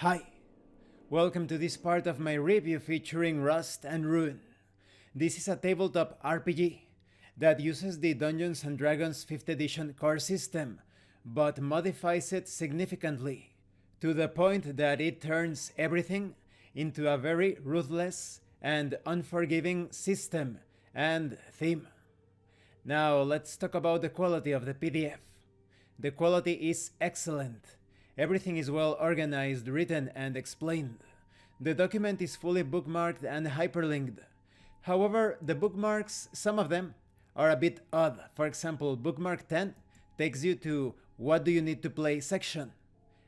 Hi, welcome to this part of my review featuring Rust and Ruin. This is a tabletop RPG that uses the Dungeons & Dragons 5th edition core system, but modifies it significantly, to the point that it turns everything into a very ruthless and unforgiving system and theme. Now let's talk about the quality of the PDF. The quality is excellent. Everything is well organized, written, and explained. The document is fully bookmarked and hyperlinked. However, the bookmarks, some of them, are a bit odd. For example, bookmark 10 takes you to what do you need to play section.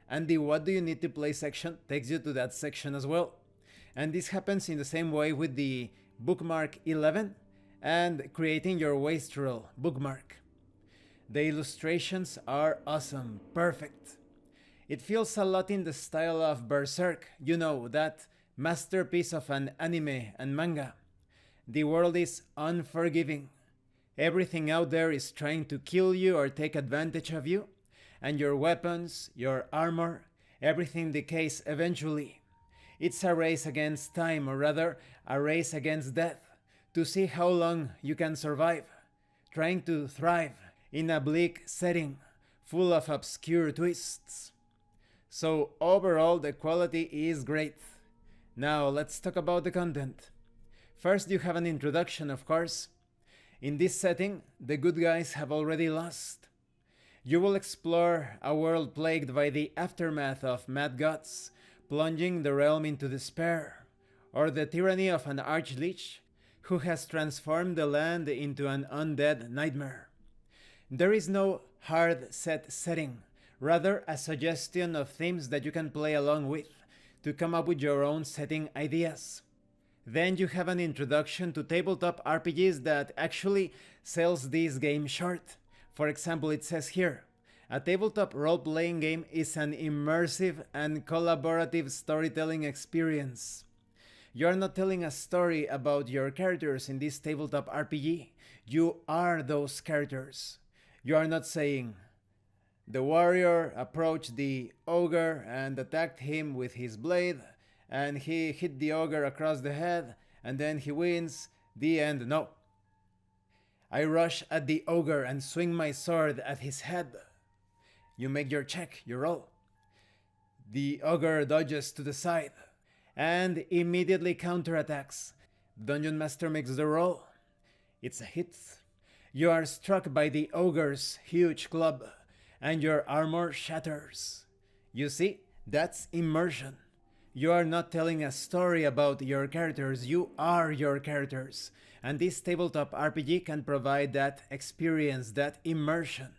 And the what do you need to play section takes you to that section as well. And this happens in the same way with the bookmark 11 and creating your wastrel bookmark. The illustrations are awesome, perfect. It feels a lot in the style of Berserk, you know, that masterpiece of an anime and manga. The world is unforgiving. Everything out there is trying to kill you or take advantage of you, and your weapons, your armor, everything decays eventually. It's a race against time, or rather, a race against death, to see how long you can survive, trying to thrive in a bleak setting, full of obscure twists. So overall, the quality is great. Now let's talk about the content. First, you have an introduction, of course. In this setting, the good guys have already lost. You will explore a world plagued by the aftermath of mad gods, plunging the realm into despair, or the tyranny of an archlich who has transformed the land into an undead nightmare. There is no hard set setting, rather a suggestion of themes that you can play along with to come up with your own setting ideas. Then you have an introduction to tabletop RPGs that actually sells this game short. For example, it says here, a tabletop role-playing game is an immersive and collaborative storytelling experience. You are not telling a story about your characters in this tabletop RPG. You are those characters. You are not saying, the warrior approached the ogre and attacked him with his blade, and he hit the ogre across the head, and then he wins, the end. No. I rush at the ogre and swing my sword at his head. You make your check, you roll. The ogre dodges to the side and immediately counterattacks. Dungeon Master makes the roll. It's a hit. You are struck by the ogre's huge club, and your armor shatters. You see, that's immersion. You are not telling a story about your characters, you are your characters. And this tabletop RPG can provide that experience, that immersion.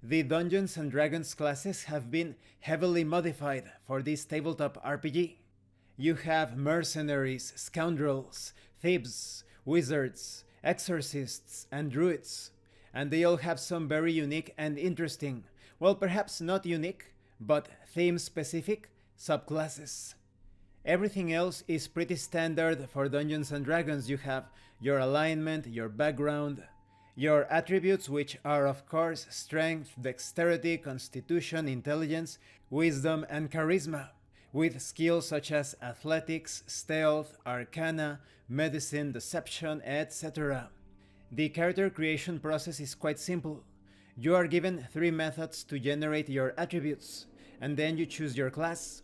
The Dungeons & Dragons classes have been heavily modified for this tabletop RPG. You have mercenaries, scoundrels, thieves, wizards, exorcists, and druids. And they all have some very unique and interesting, well, perhaps not unique, but theme-specific subclasses. Everything else is pretty standard for Dungeons & Dragons. You have your alignment, your background, your attributes, which are of course strength, dexterity, constitution, intelligence, wisdom, and charisma, with skills such as athletics, stealth, arcana, medicine, deception, etc. The character creation process is quite simple. You are given 3 methods to generate your attributes, and then you choose your class.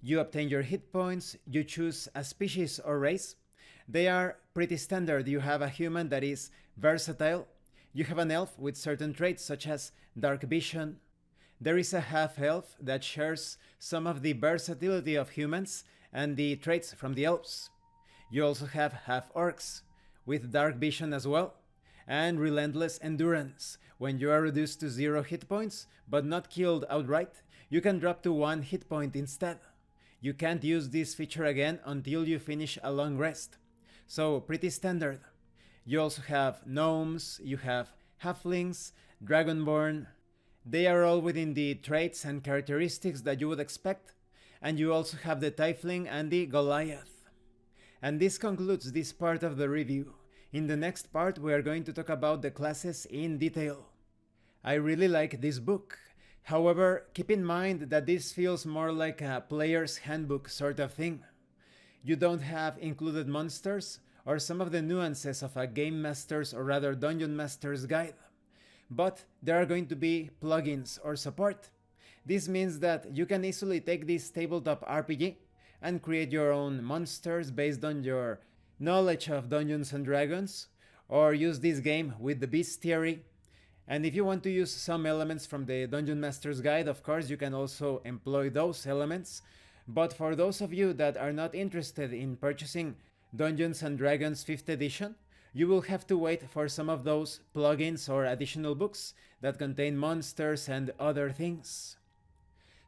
You obtain your hit points, you choose a species or race. They are pretty standard. You have a human that is versatile. You have an elf with certain traits such as dark vision. There is a half-elf that shares some of the versatility of humans and the traits from the elves. You also have half-orcs with dark vision as well, and relentless endurance. When you are reduced to 0 hit points, but not killed outright, you can drop to 1 hit point instead. You can't use this feature again until you finish a long rest. So pretty standard. You also have gnomes, you have halflings, dragonborn. They are all within the traits and characteristics that you would expect. And you also have the tiefling and the Goliath. And this concludes this part of the review. In the next part we are going to talk about the classes in detail. I really like this book. However, keep in mind that this feels more like a player's handbook sort of thing. You don't have included monsters or some of the nuances of a game master's or rather dungeon master's guide, but there are going to be plugins or support. This means that you can easily take this tabletop RPG and create your own monsters based on your knowledge of Dungeons and Dragons, or use this game with the bestiary. And if you want to use some elements from the Dungeon Master's Guide, of course, you can also employ those elements. But for those of you that are not interested in purchasing Dungeons and Dragons 5th edition, you will have to wait for some of those plugins or additional books that contain monsters and other things.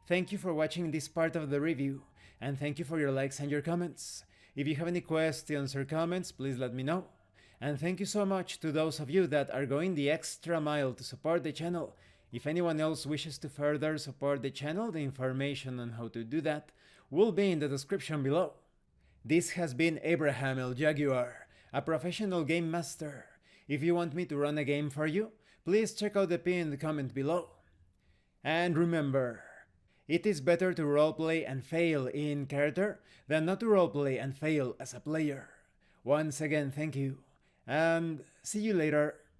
Thank you for watching this part of the review, and thank you for your likes and your comments. If you have any questions or comments, please let me know. And thank you so much to those of you that are going the extra mile to support the channel. If anyone else wishes to further support the channel, the information on how to do that will be in the description below. This has been Abraham El Jaguar, a professional game master. If you want me to run a game for you, please check out the pinned comment below. And remember, it is better to roleplay and fail in character than not to roleplay and fail as a player. Once again, thank you, and see you later.